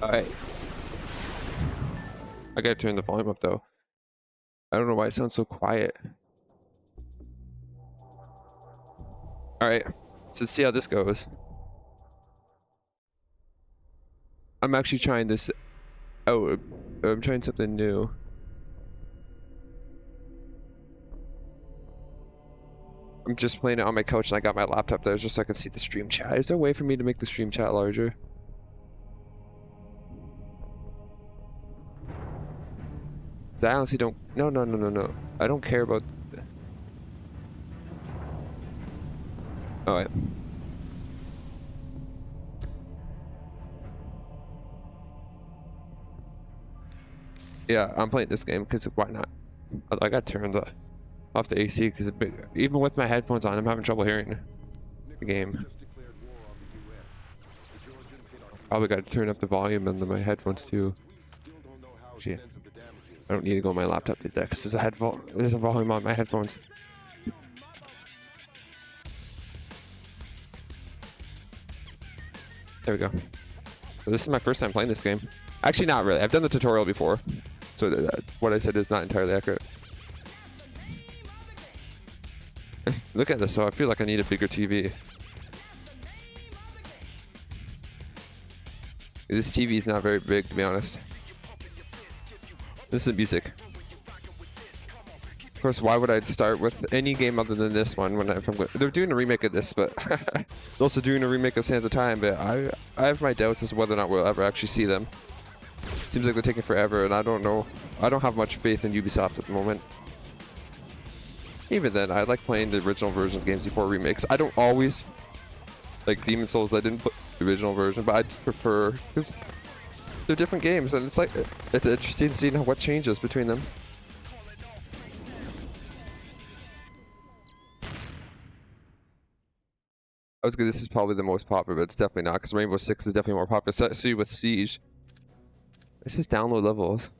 Alright. I gotta turn the volume up though. I don't know why it sounds so quiet. Alright. So let's see how this goes. I'm actually trying this. Oh, I'm trying something new. I'm just playing it on my couch and I got my laptop there just so I can see the stream chat. Is there a way for me to make the stream chat larger? I honestly don't. No. I don't care about. Alright. Yeah, I'm playing this game because why not? I got turned off the AC because even with my headphones on, I'm having trouble hearing the game. Probably got to turn up the volume and my headphones too. Gee, I don't need to go on my laptop to do that because there's a volume on my headphones. There we go. So this is my first time playing this game. Actually, not really. I've done the tutorial before, so what I said is not entirely accurate. Look at this. So I feel like I need a bigger TV. This TV is not very big, to be honest. This is the music. Of course, why would I start with any game other than this one when they're doing a remake of this, but they're also doing a remake of Sands of Time, but I have my doubts as to whether or not we'll ever actually see them. Seems like they're taking forever, and I don't know. I don't have much faith in Ubisoft at the moment. Even then, I like playing the original version of games before remakes. I don't always like Demon's Souls. I didn't put the original version, but I prefer because they're different games, and it's interesting to see what changes between them. I was good. This is probably the most popular, but it's definitely not because Rainbow Six is definitely more popular. So, see with Siege. This is download levels.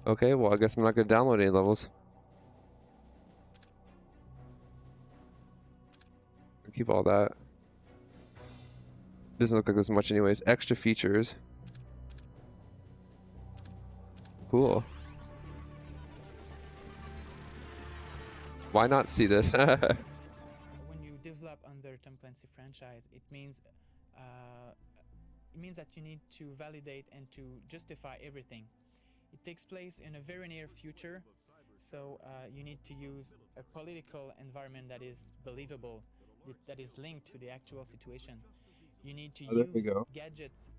Okay, well I guess I'm not gonna download any levels. Keep all that. Doesn't look like there's much anyways. Extra features. Cool. Why not see this? When you develop under Tom Clancy franchise, it means that you need to validate and to justify everything. It takes place in a very near future, so you need to use a political environment that is believable, that is linked to the actual situation. You need to use gadgets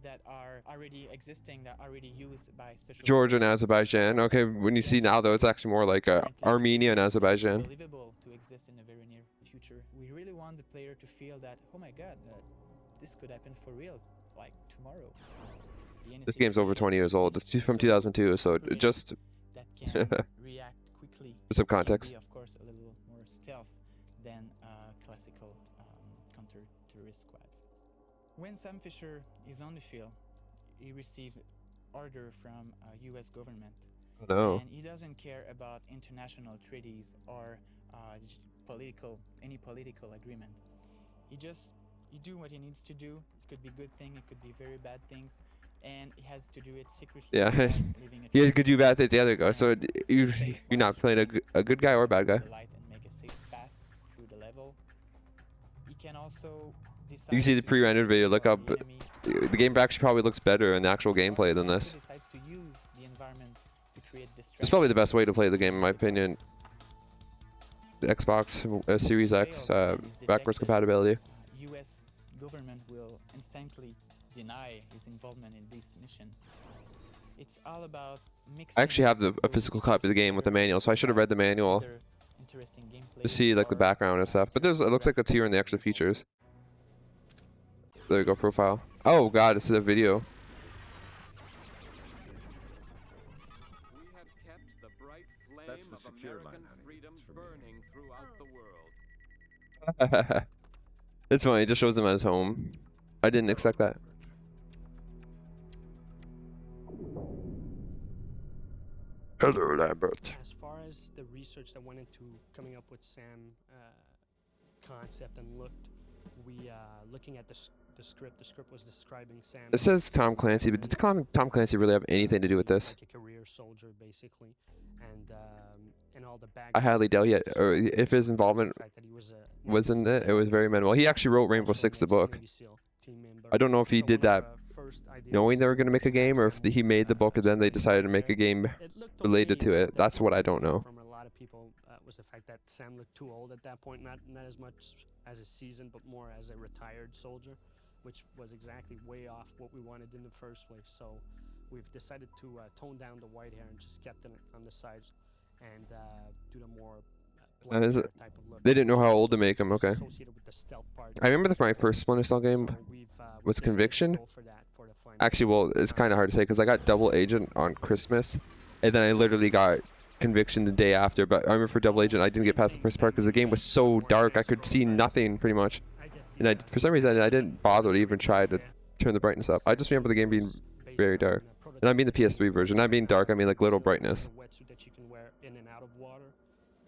that are already existing, that are already used by special Georgia and forces. Azerbaijan. Okay, when you see now though, it's actually more like Armenia and Azerbaijan. Believable to exist in a very near future. We really want the player to feel that, oh my god, this could happen for real, like tomorrow. This game's over 20 years old. It's from 2002, so just that can react quickly. for some context. Be, of course, a little more stealth than classical counter-terrorist squads. When Sam Fisher is on the field, he receives order from U.S. government. Oh, no. And he doesn't care about international treaties or any political agreement. He do what he needs to do. It could be good thing, it could be very bad things, and he has to do it secretly. Yeah, he could do bad things. The other go. So you're not playing a good guy or a bad guy. And make a safe path through the level. He can also decide. You can see the pre-rendered video. Look up. The game actually probably looks better in the actual gameplay than this. Decides to use the environment to create It's probably the best way to play the game, in my opinion. The Xbox Series X backwards compatibility. U.S. government will instantly deny his involvement in this mission. It's all about mixing. I actually have a physical copy of the game with the manual, so I should have read the manual to see like the background and stuff. But it looks like it's here in the extra features. There you go, profile. Oh god, it's a video. That's the secure line, honey. Burning throughout the world. It's funny, it just shows him at his home. I didn't expect that. Hello, Lambert. As far as the research that went into coming up with Sam concept and looking at the script. The script was describing Sam. It says Tom Clancy, but did Tom Clancy really have anything to do with this? Like a career soldier, basically, and all the back. I highly doubt it. Or if his involvement was in it, it was very minimal. He actually wrote Rainbow Six, the book. I don't know if he did that knowing they were going to make a game, or if he made the book and then they decided to make a game related to it. That's what I don't know. From a lot of people was the fact that Sam looked too old at that point, not as much as a seasoned, but more as a retired soldier, which was exactly way off what we wanted in the first place. So we've decided to tone down the white hair and just kept it on the sides and do the more And is it? type of look. They didn't know how old to make him. Okay. Associated with the stealth part. I remember my first Splinter Cell game So we've was decided to Conviction. go for that for the final Actually, well, it's kind of hard to say because I got Double Agent on Christmas, and then I literally got Conviction the day after. But I remember for Double Agent, I didn't get past the first part because the game was so dark. I could see nothing pretty much, and for some reason I didn't bother to even try to turn the brightness up. I just remember the game being very dark, and I mean the PS3 version. I mean dark. I mean like little brightness. Wetsuit that you can wear in and out of water,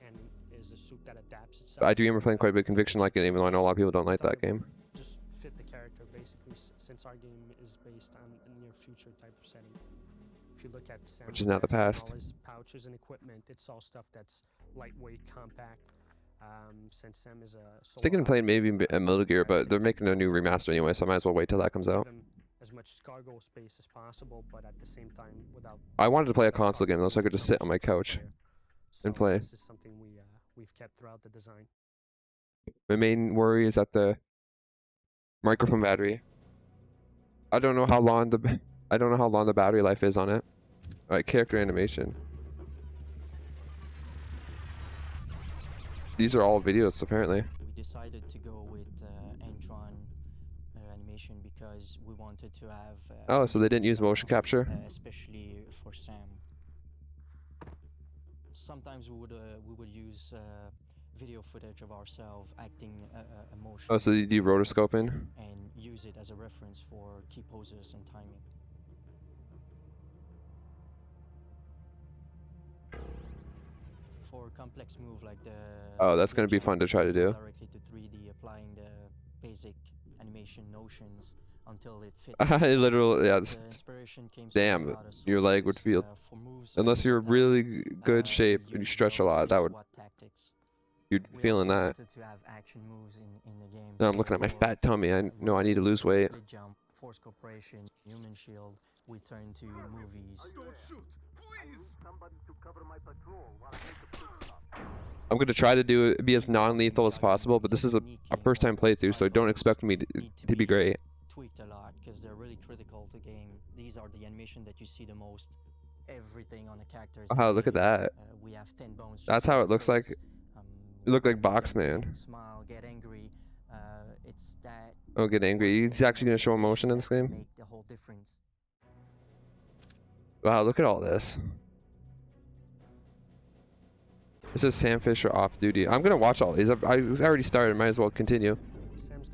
and is a suit that adapts itself. But I do remember playing quite a bit of Conviction, like it, even though I know a lot of people don't like that game. Just fit the character basically, since our game is based on a near future type of setting. If you look at Sam's Which is now the vest and past. all his pouches and equipment, it's all stuff that's lightweight, compact. Since Sam is a I was thinking of playing maybe a Metal Gear, but they're making a new remaster anyway, so I might as well wait till that comes out. As much cargo space as possible, but at the same time without. I wanted to play a console game though, so I could just sit on my couch and play. This is something we've kept throughout the design. My main worry is that the microphone battery. I don't know how long the battery life is on it. Alright, character animation. These are all videos apparently. We decided to go with Antron animation because we wanted to have. Oh, so they didn't use motion capture? Especially for Sam. Sometimes we would use video footage of ourselves acting emotion. Oh, so they do rotoscoping? And use it as a reference for key poses and timing. For a complex move like the. Oh, that's gonna be fun to try to do. Directly to 3D, applying the basic animation notions until it fits. I literally, yeah. The inspiration came from a Damn, lot of your leg would feel. sources, for moves Unless you're really good shape and you stretch a lot, that would. SWAT tactics. You'd We feeling also that. wanted to have action moves in the game. Now I'm looking at my For fat tummy. I know I need to lose weight. split jump, force corporation, human shield. We turn to movies. I'm gonna try to be as non-lethal as possible, but this is a first-time playthrough, so don't expect me to be great. Tweaked a lot because they're really critical to game. These are the animation that you see the most. Everything on the characters. Oh, look at that. We have 10 bones. just That's on how the it looks face. like. It looked like Box Boxman. Smile, get angry. It's that. Oh, get angry. He's actually gonna show emotion in this game. Make the whole difference. Wow, look at all this. It says Sam Fisher off duty. I'm gonna watch all these. I already started. Might as well continue.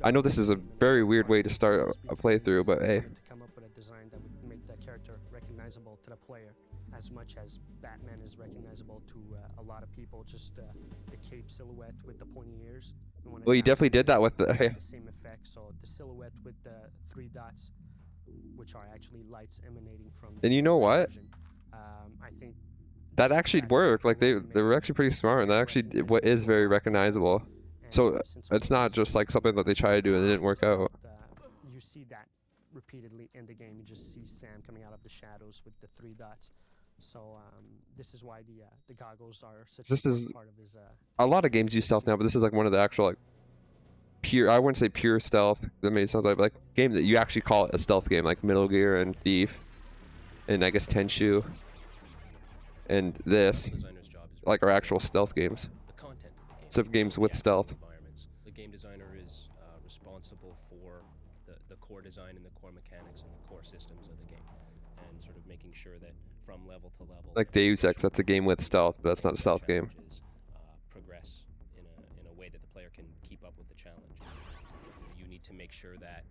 I know this is a very weird way to start a playthrough, but hey. To come up with a design that would make that character recognizable to the player, as much as Batman is recognizable to a lot of people. Just the cape silhouette with the pointy ears. Well, you definitely did that with the. the same effect. So the silhouette with the 3 dots, which are actually lights emanating from. And you know what? vision. I think That actually worked. Like they were actually pretty smart, and that actually what is very recognizable. So it's not just like something that they try to do and it didn't work out. You see that repeatedly in the game. You just see Sam coming out of the shadows with the 3 dots. So this is why the goggles are such This a is part of his. A lot of games use stealth now, but this is like one of the actual like pure. I wouldn't say pure stealth. That may sound like game that you actually call it a stealth game, like Metal Gear and Thief, and I guess Tenchu, and this, like our actual stealth games. The content of the game. Some games with stealth. Environments. The game designer is responsible for the core design and the core mechanics and the core systems of the game, and sort of making sure that from level to level. Like Deus Ex, that's a game with stealth, but that's not a stealth game. challenges, progress in a way that the player can keep up with the challenge. You need to make sure that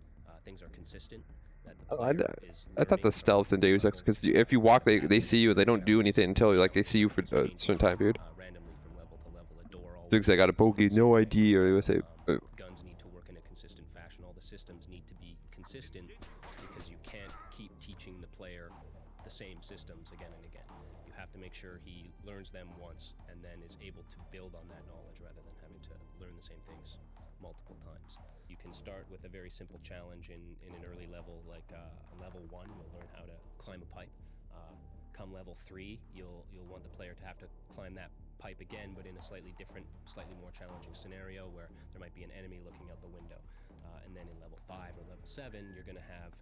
things are consistent. That the player is I thought the learning stealth in Deus Ex, because if you walk, they see you and they don't do anything until like they see you for a certain time period. randomly from level to level. A door always Things I got a bogey, no ID, or they would say. guns need to work in a consistent fashion. All the systems need to be consistent because you can't keep teaching the player the same systems again and again. You have to make sure he learns them once and then is able to build on that knowledge rather than having to learn the same things multiple times. You can start with a very simple challenge in an early level, like on level 1, you'll learn how to climb a pipe. Come level 3, you'll want the player to have to climb that pipe again, but in a slightly different, slightly more challenging scenario where there might be an enemy looking out the window. And then in level 5 or level 7, you're going to have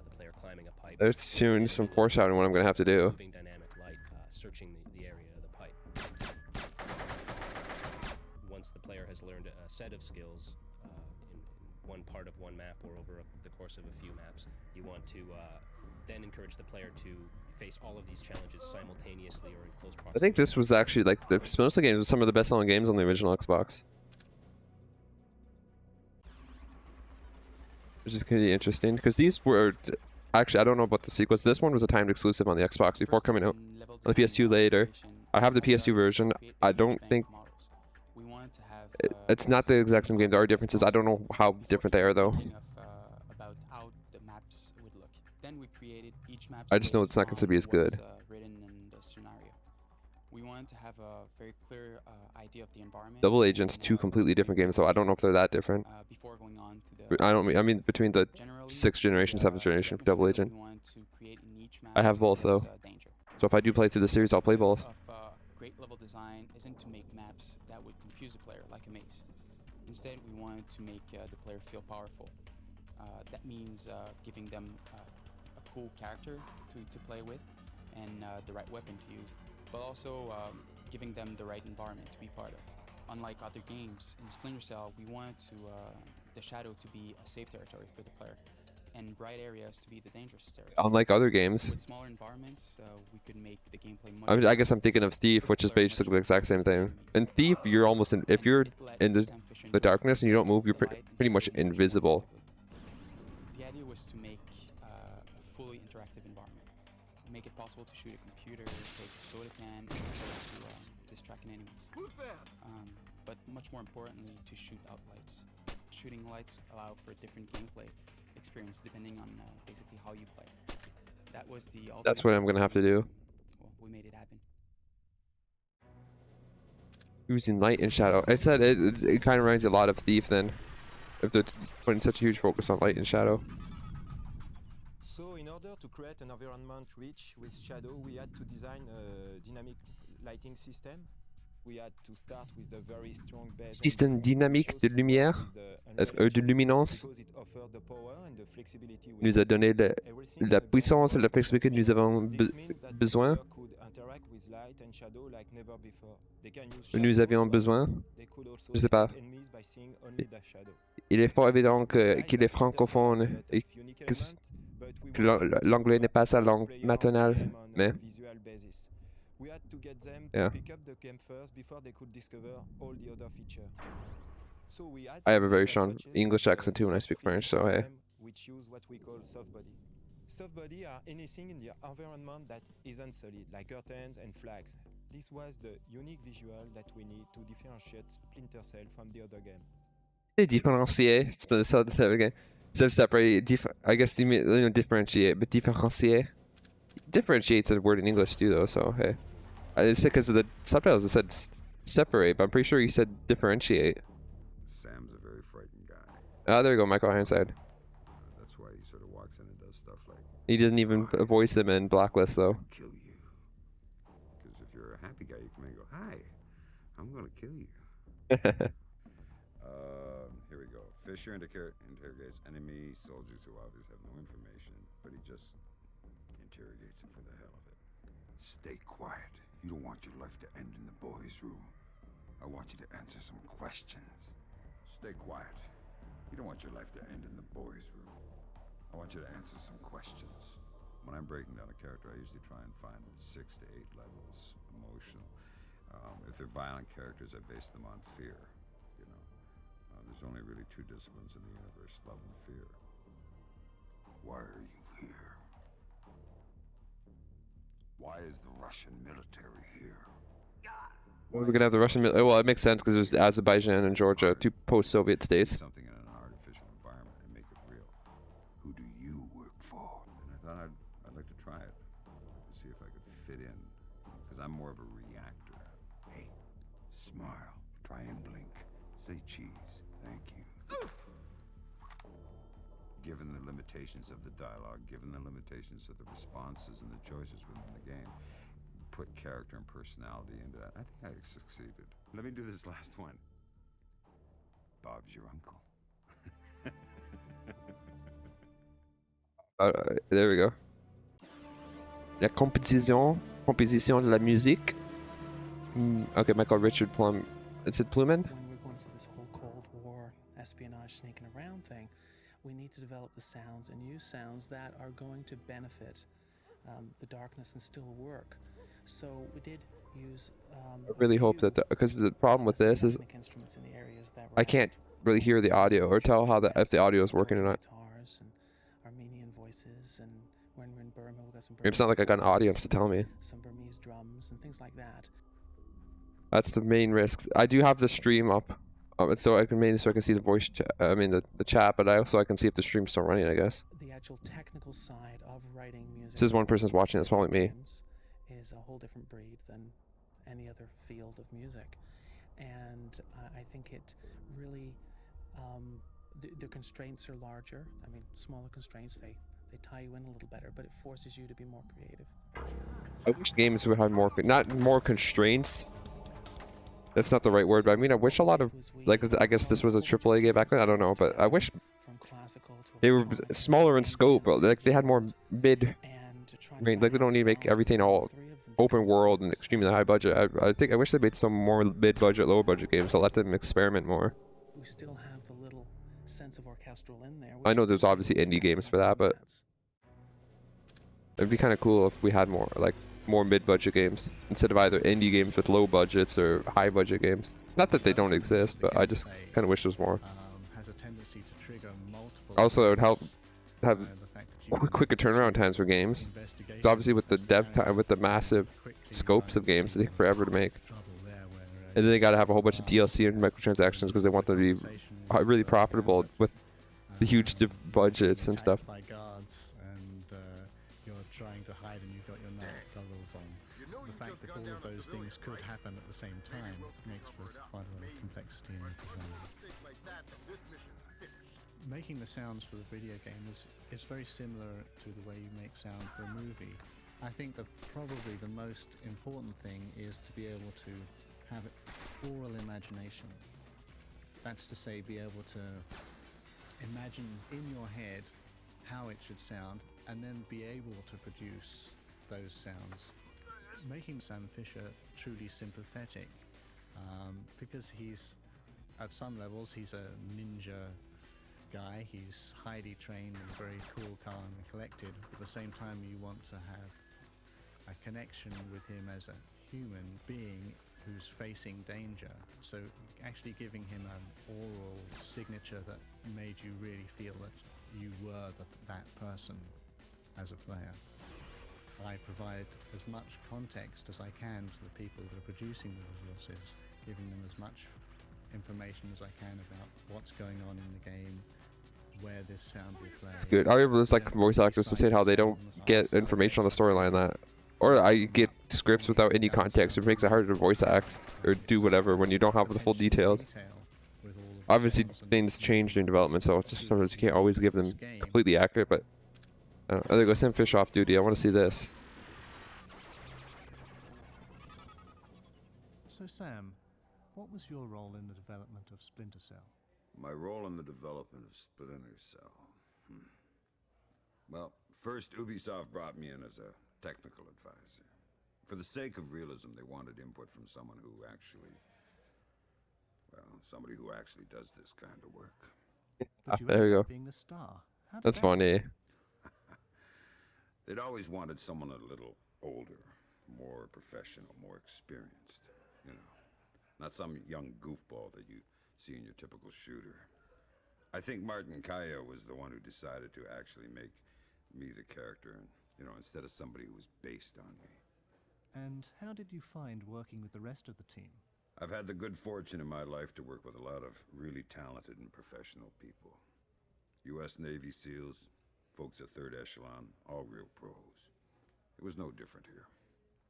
the player climbing a pipe. There's soon some foreshadowing what I'm going to have to do. Moving dynamic light, searching the area of the pipe. Once the player has learned a set of skills in one part of one map or over the course of a few maps, you want to then encourage the player to face all of these challenges simultaneously or in close proximity. I think this was actually like the Splinter games was some of the best selling games on the original Xbox. Which is going to be interesting because these were actually, I don't know about the sequels. This one was a timed exclusive on the Xbox before coming out on the PS2 later. I have the PS2 version. I don't think it's not the exact same game. There are differences. I don't know how different they are though. About how the maps would look. Then we created each map. I just know it's not going to be as good. Written in the scenario. We wanted to have a very clear idea of the environment. Double Agent's two completely different games, so I don't know if they're that different. Before going on to the I mean between the 6th generation, 7th generation Double Agent. I have both though. So if I do play through the series, I'll play both. Great level design isn't to make maps that would confuse a player like a maze. Instead, we wanted to make the player feel powerful. That means giving them a cool character to play with and the right weapon to use, but also giving them the right environment to be part of. Unlike other games, in Splinter Cell, we wanted the shadow to be a safe territory for the player, and bright areas to be the dangerous territory. Unlike other games. With smaller environments, we could make the gameplay much I guess I'm thinking of Thief, which is basically the exact same thing. In Thief, you're almost if you're in the darkness and you don't move, you're pretty much invisible. The idea was to make a fully interactive environment, make it possible to shoot a computer, take a soda can, and to distract enemies. But much more importantly, to shoot out lights. Shooting lights allow for a different gameplay experience depending on basically how you play. That was the. That's what I'm gonna have to do. Well, we made it happen. Using light and shadow. I said it kind of reminds you a lot of Thief then, if they're putting such a huge focus on light and shadow. So in order to create an environment rich with shadow, we had to design a dynamic lighting system. We had to start with a very strong base. Système dynamique de lumière, de luminance, nous a donné la puissance et la flexibilité que nous avons besoin. Nous avions besoin. Je sais pas. Il est fort évident qu'il est francophone et que l'anglais n'est pas sa langue maternelle, mais. We had to get them Yeah. to pick up the game first before they could discover all the other features. So we had I have a very strong English accent too when I speak French, so hey. Which use what we call soft body. Soft body are anything in the environment that isn't solid, like curtains and flags. This was the unique visual that we need to differentiate Splinter Cell from the other game. Différencier, Splinter Cell the other game. So separate, I guess you mean differentiate, but différencier. Differentiate's a word in English too, though. So hey, I said because of the subtitles it said separate, but I'm pretty sure he said differentiate. Sam's a very frightened guy. Oh, there you go, Michael Ironside. That's why he sort of walks in and does stuff like. He doesn't even voice him in Blacklist though. Kill you. Because if you're a happy guy, you come in and go, "Hi, I'm gonna kill you." Here we go. Fisher interrogates enemy soldiers who obviously have no information, but he just interrogates him for the hell of it. Stay quiet. You don't want your life to end in the boys' room. I want you to answer some questions. Stay quiet. You don't want your life to end in the boys' room. I want you to answer some questions. When I'm breaking down a character, I usually try and find 6 to 8 levels emotional. If they're violent characters, I base them on fear. You know, there's only really 2 disciplines in the universe: love and fear. Why are you here? Why is the Russian military here? We're gonna have the Russian. Well, it makes sense because there's Azerbaijan and Georgia, 2 post-Soviet states. Something in an artificial environment and make it real. Who do Say cheese. Thank you. Given the limitations of the dialogue, given the limitations of the responses and the choices within the game, put character and personality into that. I think I succeeded. Let me do this last one. Bob's your uncle. There we go. La composition de la musique. Okay, Michael Richard Plum. It's at Plumen? When we're going to this whole Cold War espionage sneaking around thing, we need to develop the sounds and use sounds that are going to benefit the darkness and still work. So we did use. I really hope that because the problem with this is I can't really hear the audio or tell how if the audio is working or not. Guitars and Armenian voices, and when we're in Burma, we got some. It's not like I got an audience to tell me. Some Burmese drums and things like that. That's the main risk. I do have the stream up, so I can see the voice. The chat, but I can see if the stream's still running. I guess. The actual technical side of writing music. This is one person's watching. That's probably me. Is a whole different breed than any other field of music, and I think it really the constraints are larger. I mean, smaller constraints they tie you in a little better, but it forces you to be more creative. I wish games would have not more constraints. That's not the right word, but I mean, I wish a lot of, like, I guess this was a AAA game back then, I don't know, but I wish they were smaller in scope, but like they had more mid-range, like they don't need to make everything all open world and extremely high budget. I wish they made some more mid-budget, low-budget games to let them experiment more. We still have the little sense of orchestral in there. I know there's obviously indie games for that, but it'd be kind of cool if we had more, like, more mid-budget games instead of either indie games with low budgets or high budget games. Not that they don't exist, but I just kind of wish there was more. Also, it would help have quicker turnaround times for games. So obviously with the dev time, with the massive scopes of games, they take forever to make. And then they got to have a whole bunch of DLC and microtransactions because they want them to be really profitable with the huge budgets and stuff. Trying to hide and you've got your goggles on. The fact that all of those things could happen at the same time makes for quite a lot of complexity in the design. Making the sounds for the video game is very similar to the way you make sound for a movie. I think that probably the most important thing is to be able to have oral imagination. That's to say, be able to imagine in your head how it should sound, and then be able to produce those sounds. Making Sam Fisher truly sympathetic, because he's, at some levels, he's a ninja guy. He's highly trained and very cool, calm and collected. At the same time, you want to have a connection with him as a human being who's facing danger. So actually giving him an oral signature that made you really feel that you were that person as a player. I provide as much context as I can to the people that are producing the resources, giving them as much information as I can about what's going on in the game, where this sound will play. It's good. I remember there's like voice actors to say how they don't get information on the storyline that, or I get scripts without any context. It makes it harder to voice act or do whatever when you don't have the full details. Obviously, things change during development, so it's sometimes you can't always give them completely accurate, but oh, there goes Sam Fish off duty. I want to see this. So Sam, what was your role in the development of Splinter Cell? My role in the development of Splinter Cell? Well, first Ubisoft brought me in as a technical advisor. For the sake of realism, they wanted input from someone who actually, well, somebody who actually does this kind of work. There you go. Being the star. That's funny. They'd always wanted someone a little older, more professional, more experienced, you know. Not some young goofball that you see in your typical shooter. I think Martin Kaya was the one who decided to actually make me the character, and, you know, instead of somebody who was based on me. And how did you find working with the rest of the team? I've had the good fortune in my life to work with a lot of really talented and professional people. U.S. Navy SEALs, folks at Third Echelon, all real pros. It was no different here.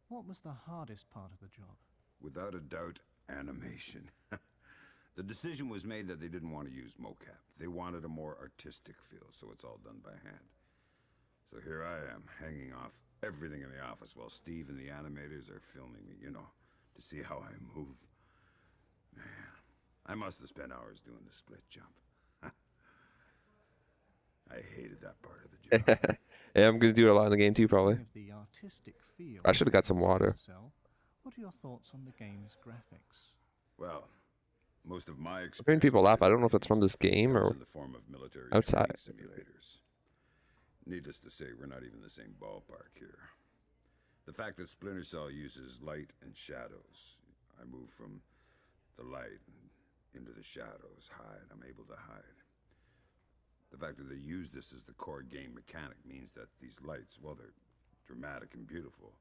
What was the hardest part of the job? Without a doubt, animation. The decision was made that they didn't want to use mocap. They wanted a more artistic feel, so it's all done by hand. So here I am, hanging off everything in the office while Steve and the animators are filming me, you know, to see how I move. Man, I must have spent hours doing the split jump. I hated that part of the job. Yeah, I'm gonna do it a lot in the game too, probably. Of the artistic feel I should have got some water. Cell, what are your thoughts on the game's graphics? Well, most of my I'm hearing experience people laugh. with I don't know if it's from this game comes or in the form of military outside. training simulators. Needless to say, we're not even the same ballpark here. The fact that Splinter Cell uses light and shadows, I move from the light into the shadows, hide. I'm able to hide. The fact that they use this as the core game mechanic means that these lights, well, they're dramatic and beautiful,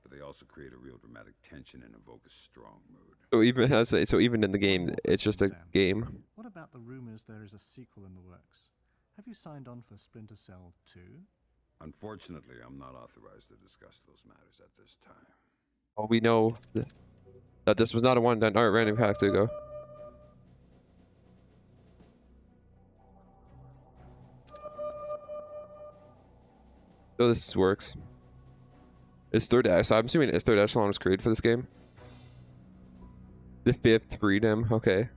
but they also create a real dramatic tension and evoke a strong mood. So even in the game, it's just a game. What about the rumors there is a sequel in the works? Have you signed on for Splinter Cell 2? Unfortunately, I'm not authorized to discuss those matters at this time. Well, we know that this was not a one-time random hack to go. So this works. It's third echelon. So I'm assuming it's third echelon was created for this game. The fifth freedom. Okay.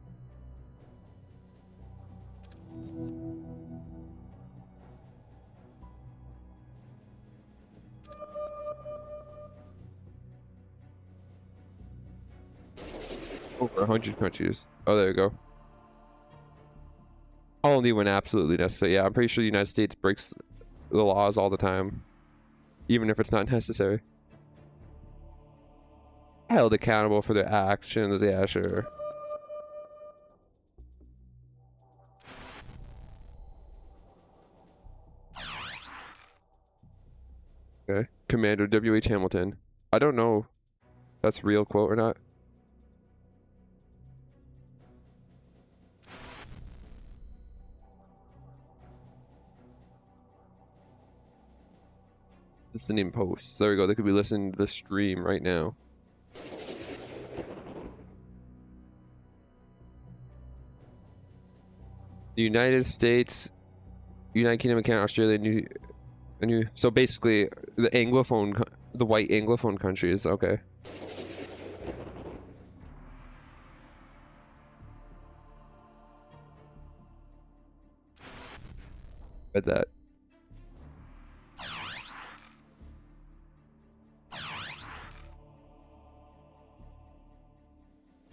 Over 100 countries. Oh, there you go. Only when absolutely necessary. Yeah, I'm pretty sure the United States breaks the laws all the time, even if it's not necessary. Held accountable for their actions. Yeah, sure. Okay. Commander W.H. Hamilton. I don't know if that's a real quote or not. Listening posts. There we go. They could be listening to the stream right now. The United States, United Kingdom, and Canada, Australia, New. So basically, the Anglophone, the white Anglophone countries. Okay. Read that.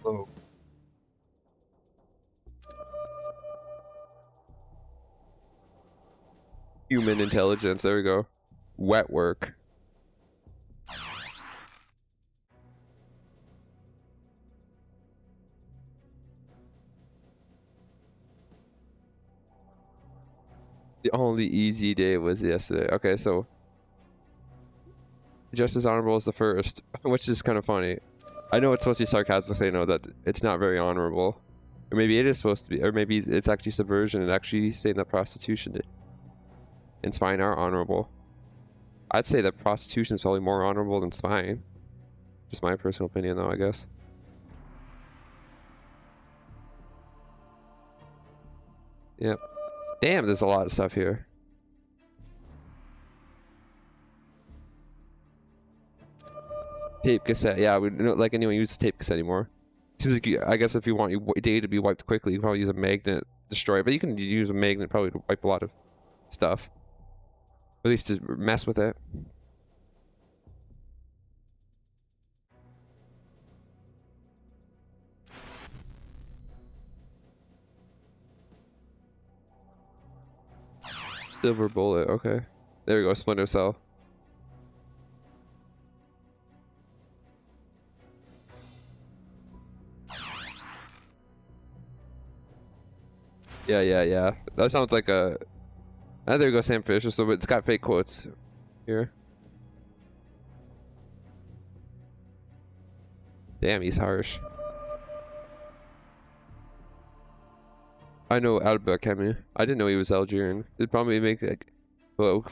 Oh. Human intelligence. There we go. Wet work. The only easy day was yesterday. Okay, so just as honorable as the first, which is kind of funny. I know it's supposed to be sarcastic, saying no, that it's not very honorable, or maybe it is supposed to be, or maybe it's actually subversion and actually saying that prostitution and spying are honorable. I'd say that prostitution is probably more honorable than spying. Just my personal opinion, though, I guess. Yep. Damn, there's a lot of stuff here. Tape cassette. Yeah, we don't like anyone uses tape cassette anymore. Seems like I guess if you want your data to be wiped quickly, you can probably use a magnet, destroy it. But you can use a magnet probably to wipe a lot of stuff. At least to mess with it. Silver bullet. Okay. There we go. Splinter Cell. Yeah. That sounds like a... Ah, there you go, Sam Fisher. So it's got fake quotes here. Damn, he's harsh. I know Al-Bakemi. I didn't know he was Algerian. It'd probably make like... Well,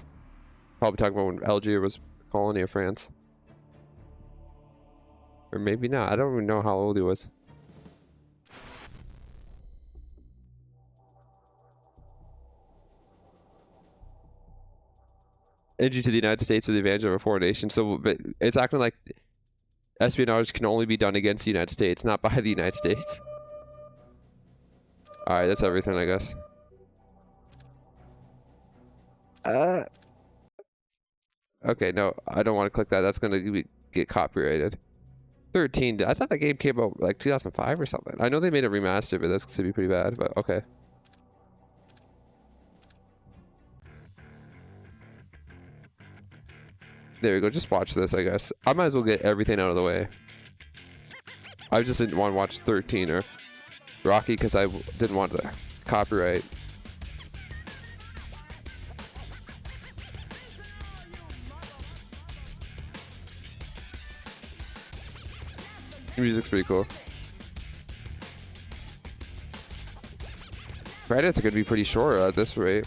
probably talking about when Algeria was a colony of France. Or maybe not. I don't even know how old he was. entry to the United States with the advantage of a foreign nation. So but it's acting like espionage can only be done against the United States, not by the United States. All right, that's everything, I guess. Okay, no, I don't want to click that. That's gonna get copyrighted. 13. I thought that game came out like 2005 or something. I know they made a remaster, but that's gonna be pretty bad. But okay. There we go. Just watch this, I guess. I might as well get everything out of the way. I just didn't want to watch 13 or Rocky because I didn't want the copyright. The music's pretty cool. Credits are going to be pretty short at this rate.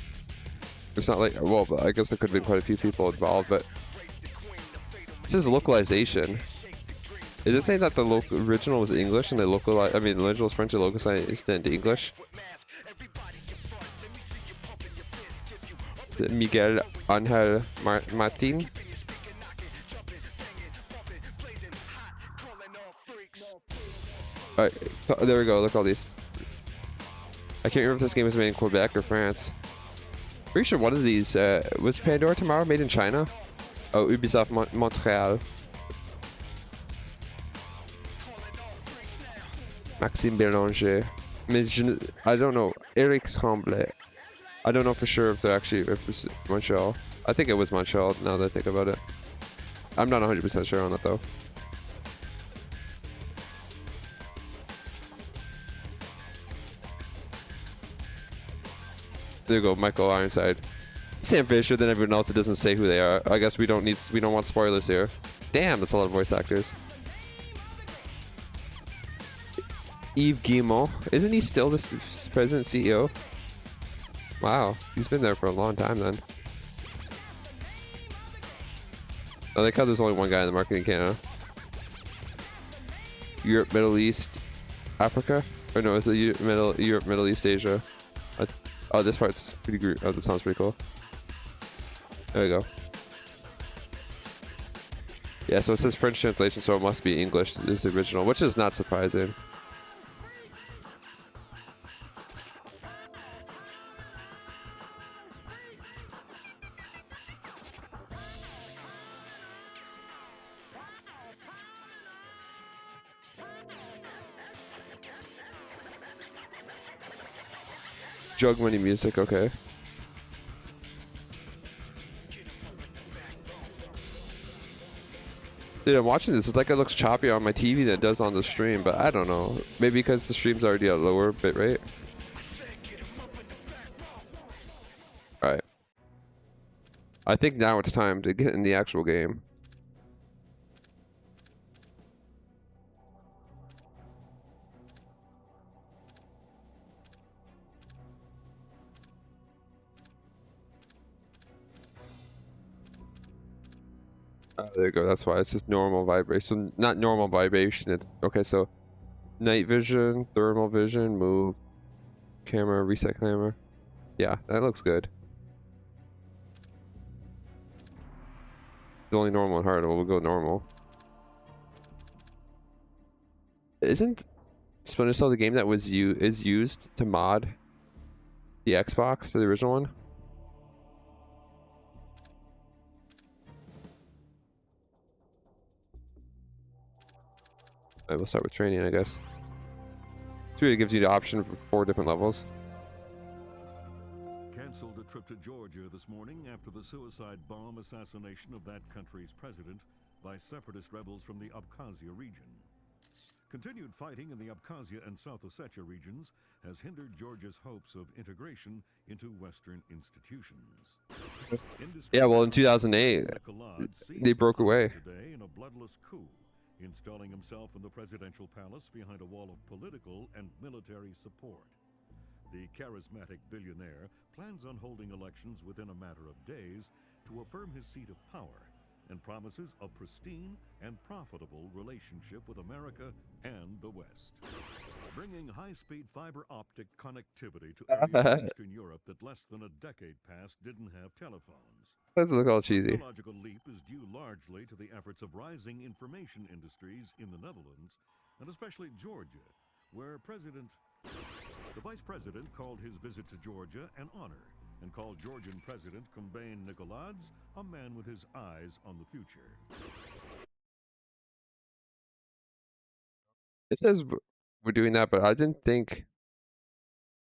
It's not like, well, I guess there could have been quite a few people involved, but it says localization. Is it saying that the original was English and they localized? I mean, the original was French and localized into English. Miguel Angel Martin. Alright, there we go. Look at all these. I can't remember if this game was made in Quebec or France. Pretty sure one of these was Pandora Tomorrow made in China. Oh, Ubisoft Montreal. Maxime Bélanger. I don't know. Eric Tremblay. I don't know for sure if they're actually if it's Montreal. I think it was Montreal now that I think about it. I'm not 100% sure on that though. There you go, Michael Ironside. Sam Fisher, then everyone else, it doesn't say who they are. I guess we don't want spoilers here. Damn, that's a lot of voice actors. Yves Guillemot. Isn't he still the president CEO? Wow, he's been there for a long time then. I like how there's only one guy in the marketing Canada. Europe, Middle East, Africa? Or no, is it Europe, Middle East, Asia? Oh, this part's pretty oh, this sounds pretty cool. There we go. Yeah, so it says French translation, so it must be English is the original, which is not surprising. Jug money music, okay. Dude, I'm watching this. It's like it looks choppier on my TV than it does on the stream, but I don't know. Maybe because the stream's already at a lower bitrate. Alright. I think now it's time to get in the actual game. There you go. That's why it's just normal vibration. So not normal vibration. It's okay. So night vision, thermal vision, move, camera, reset camera. Yeah, that looks good. It's only normal and hard. We'll go normal. Isn't Splinter Cell the game that was used to mod the Xbox, the original one? We'll start with training, I guess. So it gives you the option for 4 different levels. Canceled a trip to Georgia this morning after the suicide bomb assassination of that country's president by separatist rebels from the Abkhazia region. Continued fighting in the Abkhazia and South Ossetia regions has hindered Georgia's hopes of integration into Western institutions. Yeah, well, in 2008, they broke away. Today in a bloodless coup, installing himself in the presidential palace behind a wall of political and military support. The charismatic billionaire plans on holding elections within a matter of days to affirm his seat of power and promises a pristine and profitable relationship with America and the West. Bringing high-speed fiber optic connectivity to areas in Eastern Europe that less than a decade past didn't have telephones. Doesn't look all The cheesy. technological leap is due largely to the efforts of rising information industries in the Netherlands, and especially Georgia, where the Vice President called his visit to Georgia an honor, and called Georgian President Kumbain Nikolaadze a man with his eyes on the future. It says we're doing that, but I didn't think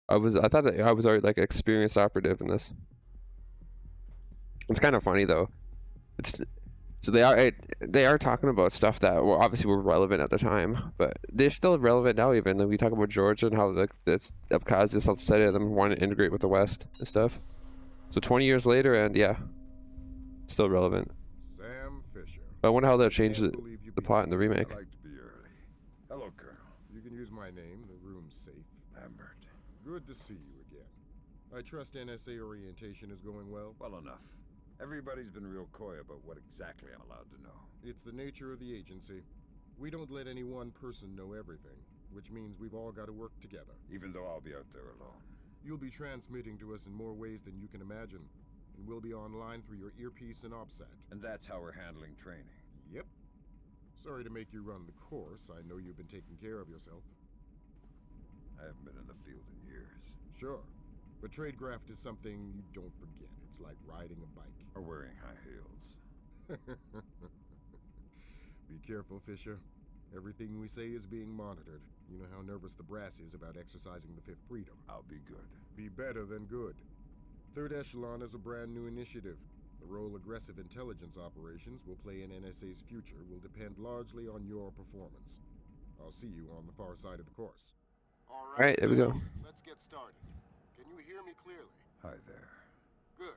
I thought that I was already like experienced operative in this. It's kind of funny though. So they are talking about stuff that were obviously were relevant at the time, but they're still relevant now. Even like we talk about Georgia and how like this Abkhazia, South Ossetia, and them want to integrate with the West and stuff. So 20 years later, and yeah, still relevant. Sam Fisher. But I wonder how they'll change the plot in the remake. I like to be early. Hello, Colonel. You can use my name. The room's safe. Lambert. Good to see you again. I trust NSA orientation is going well? Well enough. Everybody's been real coy about what exactly I'm allowed to know. It's the nature of the agency. We don't let any one person know everything, which means we've all got to work together. Even though I'll be out there alone. You'll be transmitting to us in more ways than you can imagine, and we'll be online through your earpiece and OPSAT. And that's how we're handling training. Yep. Sorry to make you run the course. I know you've been taking care of yourself. I haven't been in the field in years. Sure. But tradecraft is something you don't forget. It's like riding a bike. Or wearing high heels. Be careful, Fisher. Everything we say is being monitored. You know how nervous the brass is about exercising the Fifth Freedom. I'll be good. Be better than good. Third Echelon is a brand new initiative. The role aggressive intelligence operations will play in NSA's future will depend largely on your performance. I'll see you on the far side of the course. All right, there we go. Let's get started. Can you hear me clearly? Hi there. Good.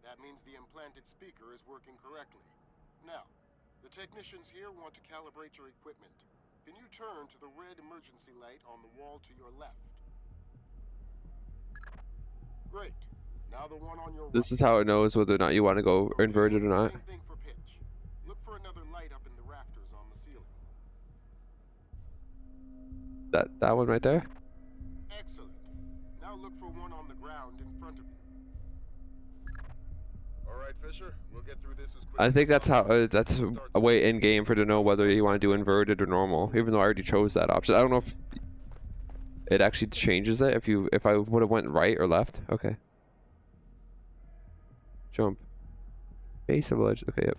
That means the implanted speaker is working correctly. Now, the technicians here want to calibrate your equipment. Can you turn to the red emergency light on the wall to your left? Great. Now the one on your This is how it knows whether or not you want to go inverted or not. Same thing for pitch. Look for another light up in the rafters on the ceiling. That one right there. Excellent. Now look for one on the ground in front of you. All right, Fisher. We'll get through this as quick I think as that's how that's a way in game for to know whether you want to do inverted or normal. Even though I already chose that option, I don't know if it actually changes it. If I would have went right or left. Okay. Jump. Base of ledge. Okay. Yep.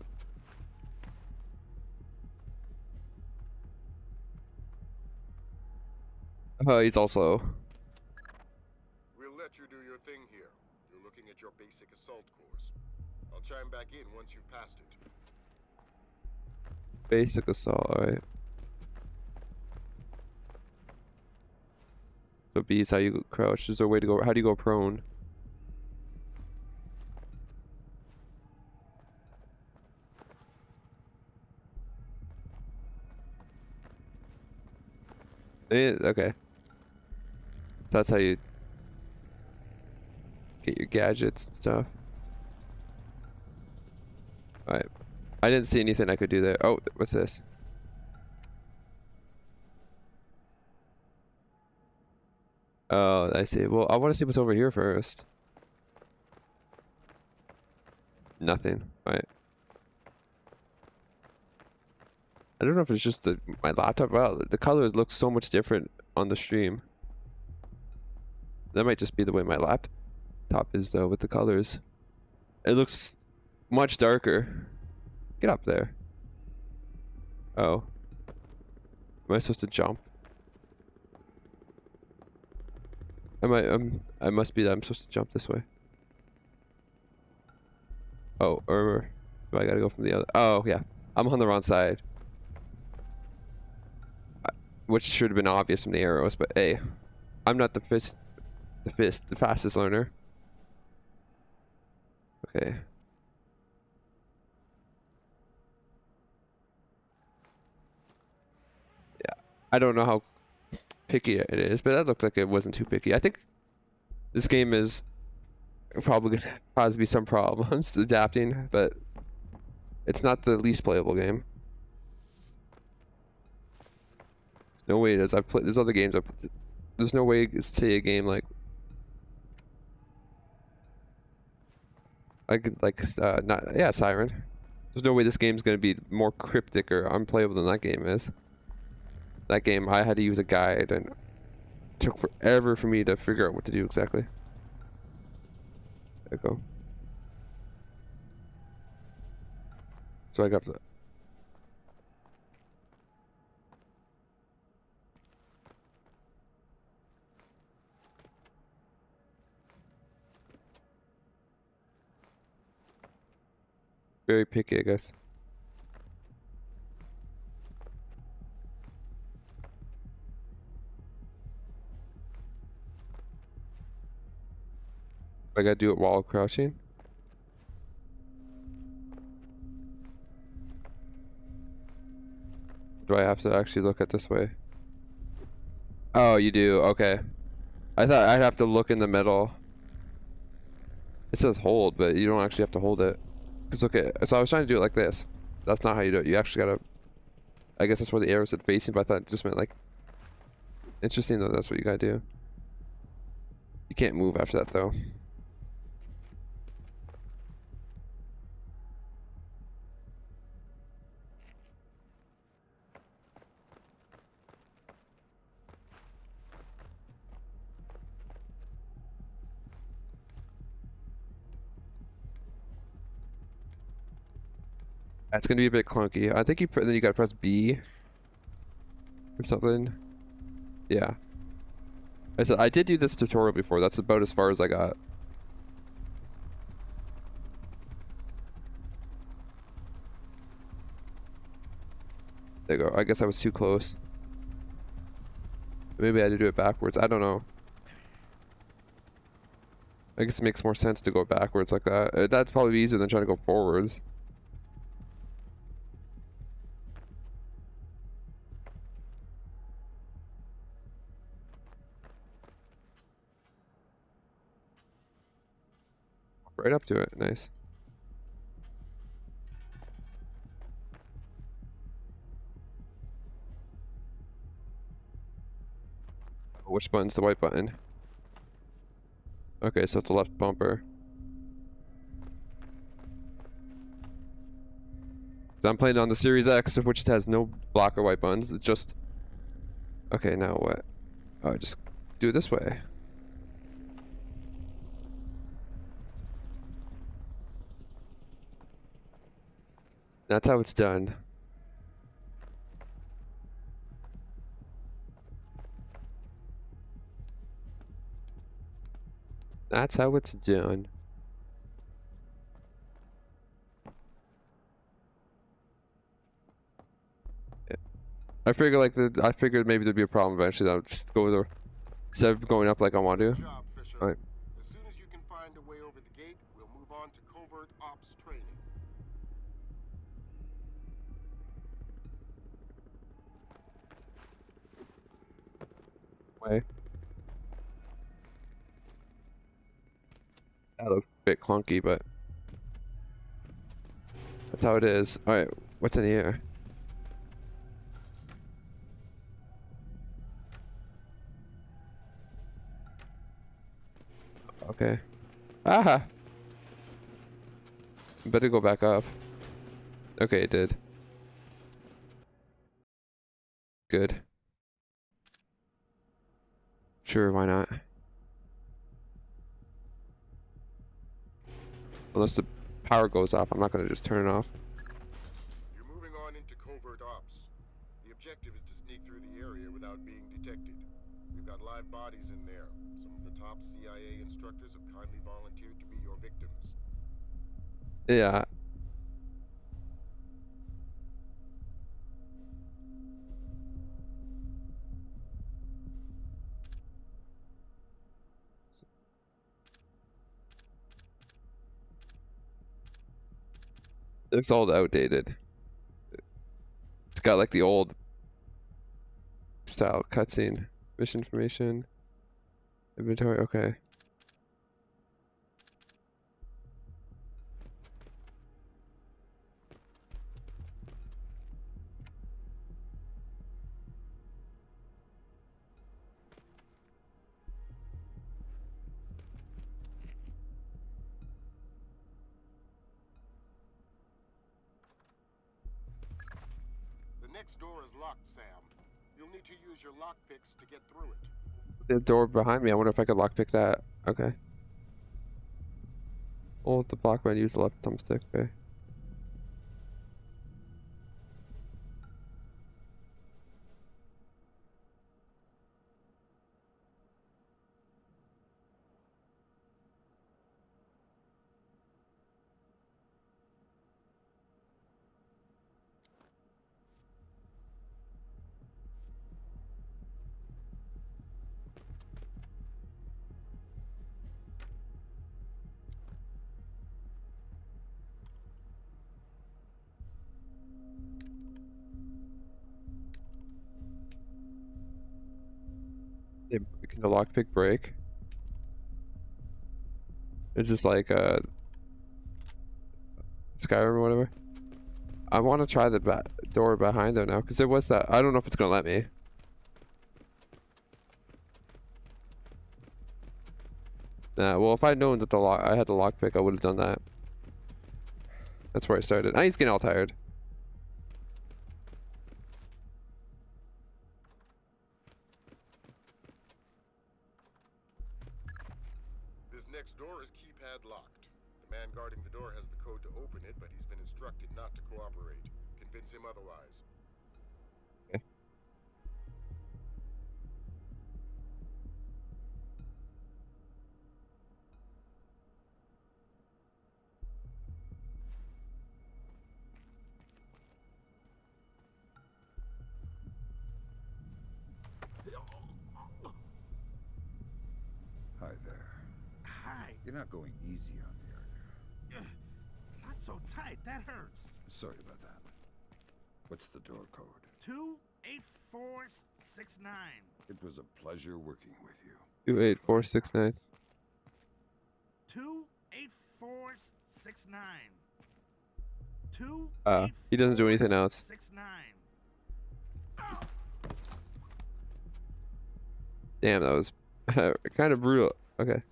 Oh, he's all slow. We'll let you do your thing here. You're looking at your basic assault course. I'll chime back in once you've passed it. Basic assault. All right. So B is how you crouch. Is there a way to go? How do you go prone? Okay. That's how you get your gadgets and stuff. Alright. I didn't see anything I could do there. Oh, what's this? Oh, I see. Well, I want to see what's over here first. Nothing. Alright. I don't know if it's just my laptop. Wow, the colors look so much different on the stream. That might just be the way my laptop is though with the colors. It looks much darker. Get up there. Oh. Am I supposed to jump? I must be that I'm supposed to jump this way. Oh, or do I gotta go from the other? Oh, yeah. I'm on the wrong side. Which should have been obvious from the arrows, but hey, I'm not the fastest learner. Okay. Yeah, I don't know how picky it is, but that looked like it wasn't too picky. I think this game is probably gonna cause me some problems adapting, but it's not the least playable game. No way it is. I've played. There's other games. There's no way it's say a game like. Not, yeah, Siren. There's no way this game's gonna be more cryptic or unplayable than that game is. That game, I had to use a guide and it took forever for me to figure out what to do exactly. There you go. So I got to. Very picky, I guess. I gotta do it while crouching. Do I have to actually look at this way? Oh, you do? Okay. I thought I'd have to look in the middle. It says hold, but you don't actually have to hold it. Cause okay, so I was trying to do it like this. That's not how you do it. You actually gotta. I guess that's where the arrow said facing, but I thought it just meant like. Interesting though. That's what you gotta do. You can't move after that though. That's gonna be a bit clunky. I think then you gotta press B or something. Yeah. I said I did do this tutorial before. That's about as far as I got. There you go. I guess I was too close. Maybe I had to do it backwards. I don't know. I guess it makes more sense to go backwards like that. That's probably easier than trying to go forwards. Right up to it. Nice. Which button's the white button? Okay, so it's the left bumper. So I'm playing on the Series X, which has no black or white buttons. It's just... Okay, now what? Oh, I just do it this way. That's how it's done. That's how it's done. Yeah. I figured I figured maybe there'd be a problem eventually. I'll just go with the instead of going up like I want to. Good job, Fisher. All right. As soon as you can find a way over the gate, we'll move on to covert ops training. Way. That looks a bit clunky, but that's how it is. All right, what's in here? Okay. Aha! Better go back up. Okay, it did. Good. Sure, why not? Unless the power goes off, I'm not gonna just turn it off. You're moving on into covert ops. The objective is to sneak through the area without being detected. We've got live bodies in there. Some of the top CIA instructors have kindly volunteered to be your victims. Yeah. It looks all outdated. It's got like the old style cutscene. Mission information. Inventory, okay. next door is locked, Sam. You'll need to use your lockpicks to get through it. The door behind me. I wonder if I could lockpick that. Okay. Oh, the block button. Use the left thumbstick. Okay. Can the lockpick break? It's just like Skyrim or whatever. I want to try the door behind there now because there was that. I don't know if it's gonna let me. Nah. Well, if I'd known that I had the lockpick, I would have done that. That's where I started. Now he's getting all tired. This next door is keypad locked. The man guarding the door has the code to open it, but he's been instructed not to cooperate. Convince him otherwise. Okay. Hi there. Hi. You're not going easy on me, are you? Not so tight. That hurts. Sorry about that. What's the door code? 28469. It was a pleasure working with you. 28469. 28469. He doesn't do anything else. 69. Damn, that was kind of brutal. Okay.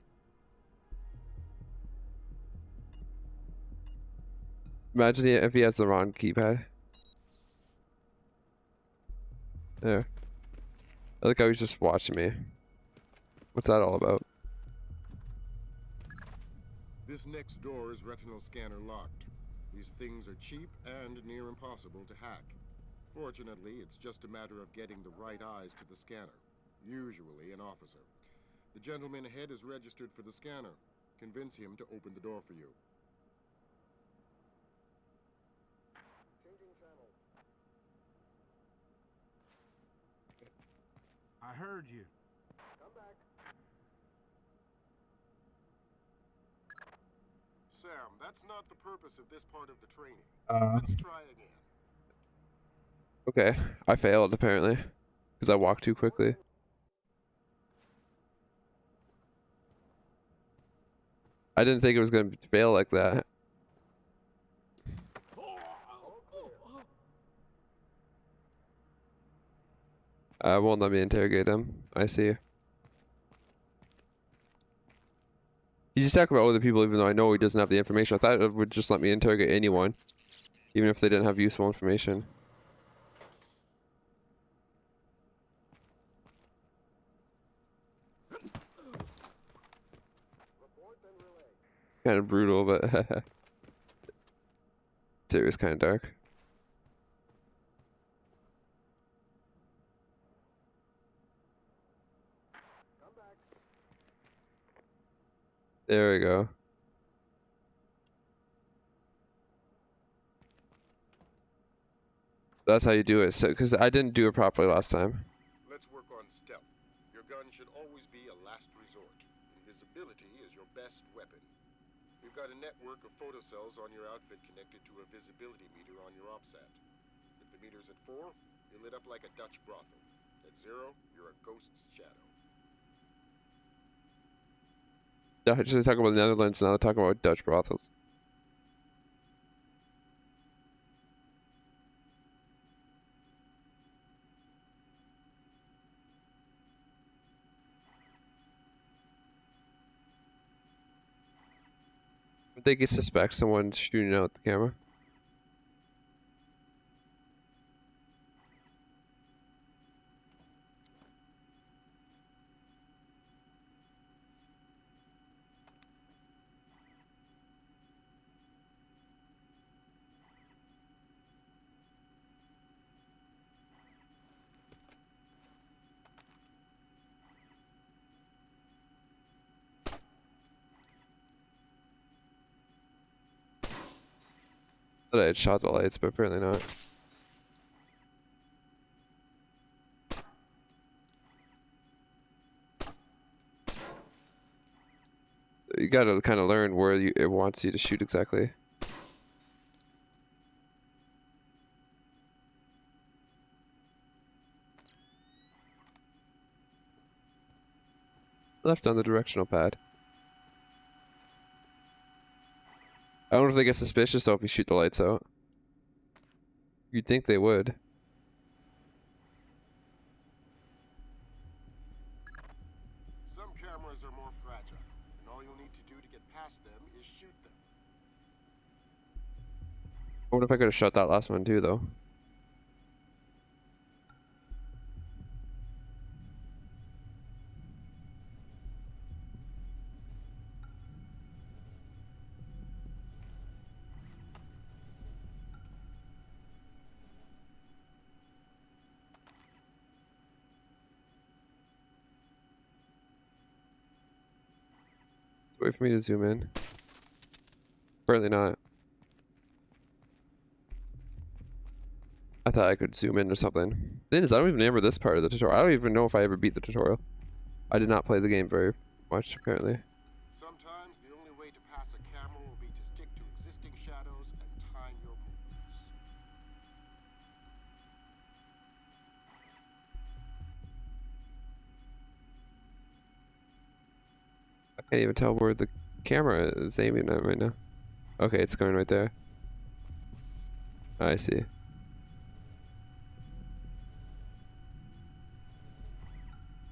Imagine if he has the wrong keypad. There. I like how he's just watching me. What's that all about? This next door is retinal scanner locked. These things are cheap and near impossible to hack. Fortunately, it's just a matter of getting the right eyes to the scanner, usually an officer. The gentleman ahead is registered for the scanner. Convince him to open the door for you. I heard you. Come back. Sam, that's not the purpose of this part of the training. Let's try again. Okay, I failed apparently because I walked too quickly. I didn't think it was gonna fail like that. Won't let me interrogate him. I see. He's just talking about other people even though I know he doesn't have the information. I thought it would just let me interrogate anyone, even if they didn't have useful information. Kind of brutal, but serious, kind of dark. There we go. That's how you do it. So, because I didn't do it properly last time. Let's work on stealth. Your gun should always be a last resort. Invisibility is your best weapon. We've got a network of photocells on your outfit connected to a visibility meter on your OPSAT. If the meter's at 4, you're lit up like a Dutch brothel. At 0, you're a ghost's shadow. Yeah, just talking about the Netherlands, now they're talking about Dutch brothels. They could suspect someone shooting out the camera. thought I had shot the lights, but apparently not. You gotta kind of learn where it wants you to shoot exactly. Left on the directional pad. I don't know if they get suspicious though if you shoot the lights out. You'd think they would. Some cameras are more fragile, and all you'll need to do to get past them is shoot them. I wonder if I could have shot that last one too though. Wait for me to zoom in. Apparently not. I thought I could zoom in or something. Thing is, I don't even remember this part of the tutorial. I don't even know if I ever beat the tutorial. I did not play the game very much, apparently. Sometimes the only way to pass a camera will be to stick to existing shadows and time your movements. I can't even tell where the camera is aiming at right now. Okay, it's going right there. I see.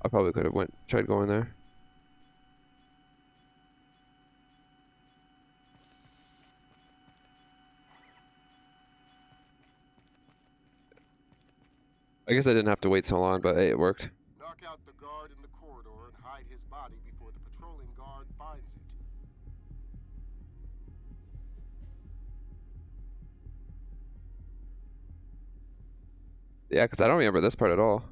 I probably could have tried going there. I guess I didn't have to wait so long, but hey, it worked. Knock out the guard in the corridor and hide his body before the patrolling guard finds it. Yeah, because I don't remember this part at all.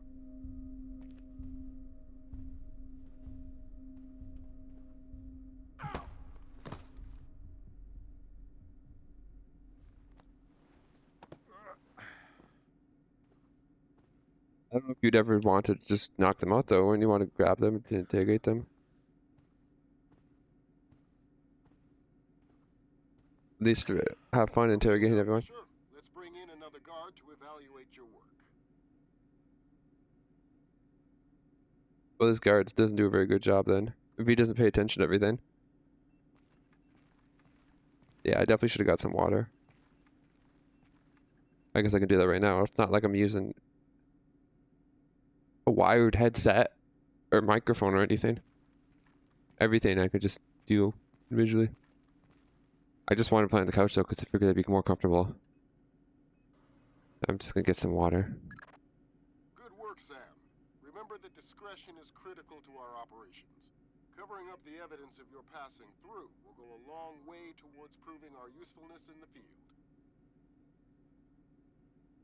I don't know if you'd ever want to just knock them out though, when you want to grab them to interrogate them. At least have fun interrogating everyone. Sure. Let's bring in another guard to evaluate your work. Well, this guard doesn't do a very good job then. If he doesn't pay attention to everything. Yeah, I definitely should have got some water. I guess I can do that right now. It's not like I'm using a wired headset or microphone or anything. Everything I could just do individually. I just want to play on the couch though because I figured that'd be more comfortable. I'm just gonna get some water. Good work, Sam. Remember that discretion is critical to our operations. Covering up the evidence of your passing through will go a long way towards proving our usefulness in the field.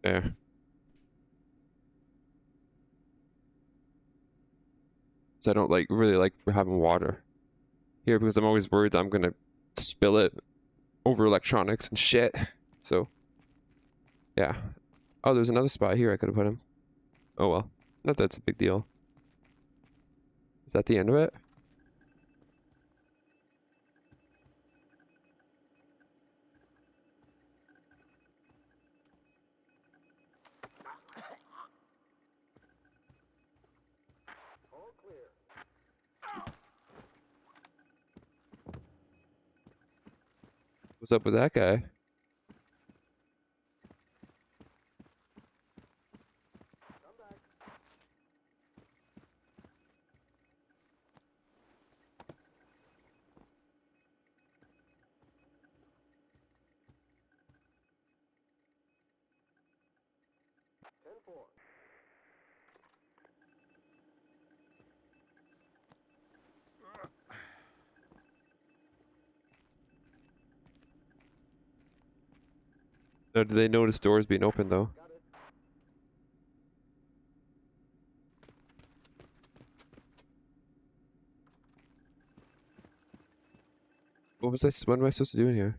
There. So I don't really like having water here because I'm always worried that I'm gonna spill it over electronics and shit. So yeah. Oh, there's another spot here I could have put him. Oh well. Not that's a big deal. Is that the end of it? All clear. What's up with that guy? Come back. Ten-4. No, do they notice doors being open though? Got it. What was this? What am I supposed to do in here?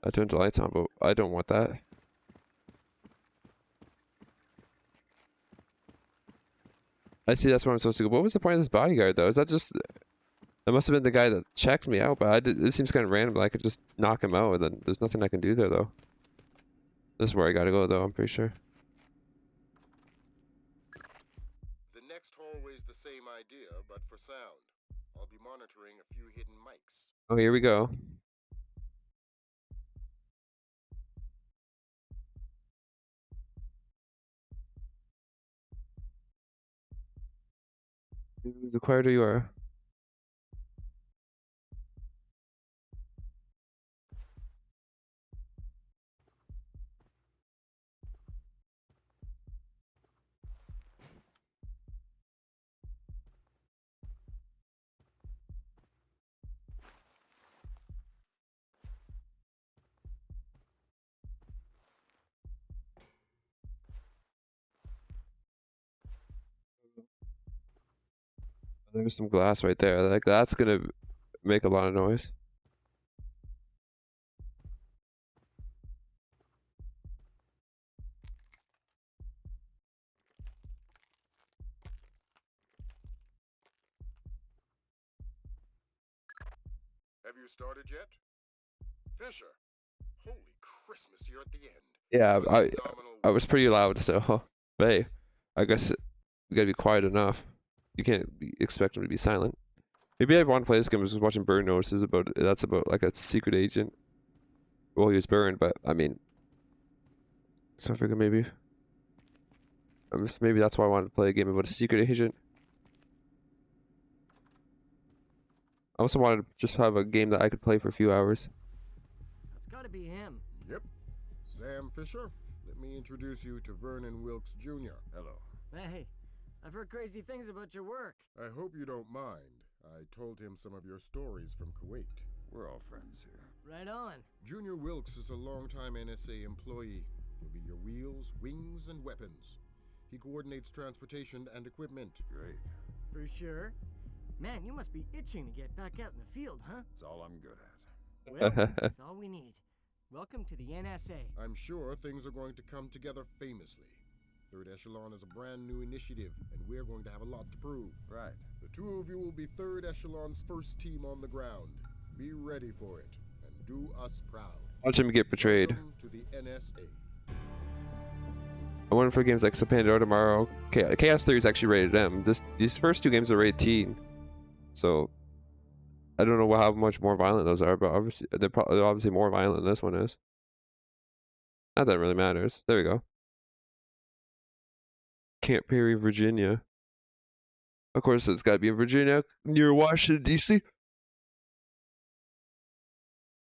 I turned the lights on, but I don't want that. I see that's where I'm supposed to go. What was the point of this bodyguard, though? Is that just... That must have been the guy that checked me out, but it seems kind of random. I could just knock him out, and then there's nothing I can do there, though. This is where I gotta go, though, I'm pretty sure. The next hallway's the same idea, but for sound. I'll be monitoring a few hidden mics. Oh, here we go. The quieter you are. There's some glass right there. Like, that's gonna make a lot of noise. Have you started yet? Fisher! Holy Christmas, you're at the end. Yeah, I was pretty loud still. But hey, I guess we gotta be quiet enough. You can't expect him to be silent. Maybe I want to play this game. I was watching Burn Notices about that's about like a secret agent. Well, he was burned, but I mean, so I figured maybe that's why I wanted to play a game about a secret agent. I also wanted to just have a game that I could play for a few hours. It's gotta be him. Yep. Sam Fisher, let me introduce you to Vernon Wilkes Jr. Hello. Hey, I've heard crazy things about your work. I hope you don't mind. I told him some of your stories from Kuwait. We're all friends here. Right on. Junior Wilkes is a longtime NSA employee. He'll be your wheels, wings, and weapons. He coordinates transportation and equipment. Great. For sure. Man, you must be itching to get back out in the field, huh? That's all I'm good at. Well, that's all we need. Welcome to the NSA. I'm sure things are going to come together famously. Third Echelon is a brand new initiative, and we're going to have a lot to prove. Right. The two of you will be Third Echelon's first team on the ground. Be ready for it, and do us proud. Watch him get betrayed. Welcome to the NSA. I wonder for games like Pandora tomorrow. Chaos Theory is actually rated M. These first two games are rated teen, so I don't know how much more violent those are, but obviously they're obviously more violent than this one is. Not that it really matters. There we go. Camp Perry, Virginia. Of course, it's got to be in Virginia, near Washington, D.C.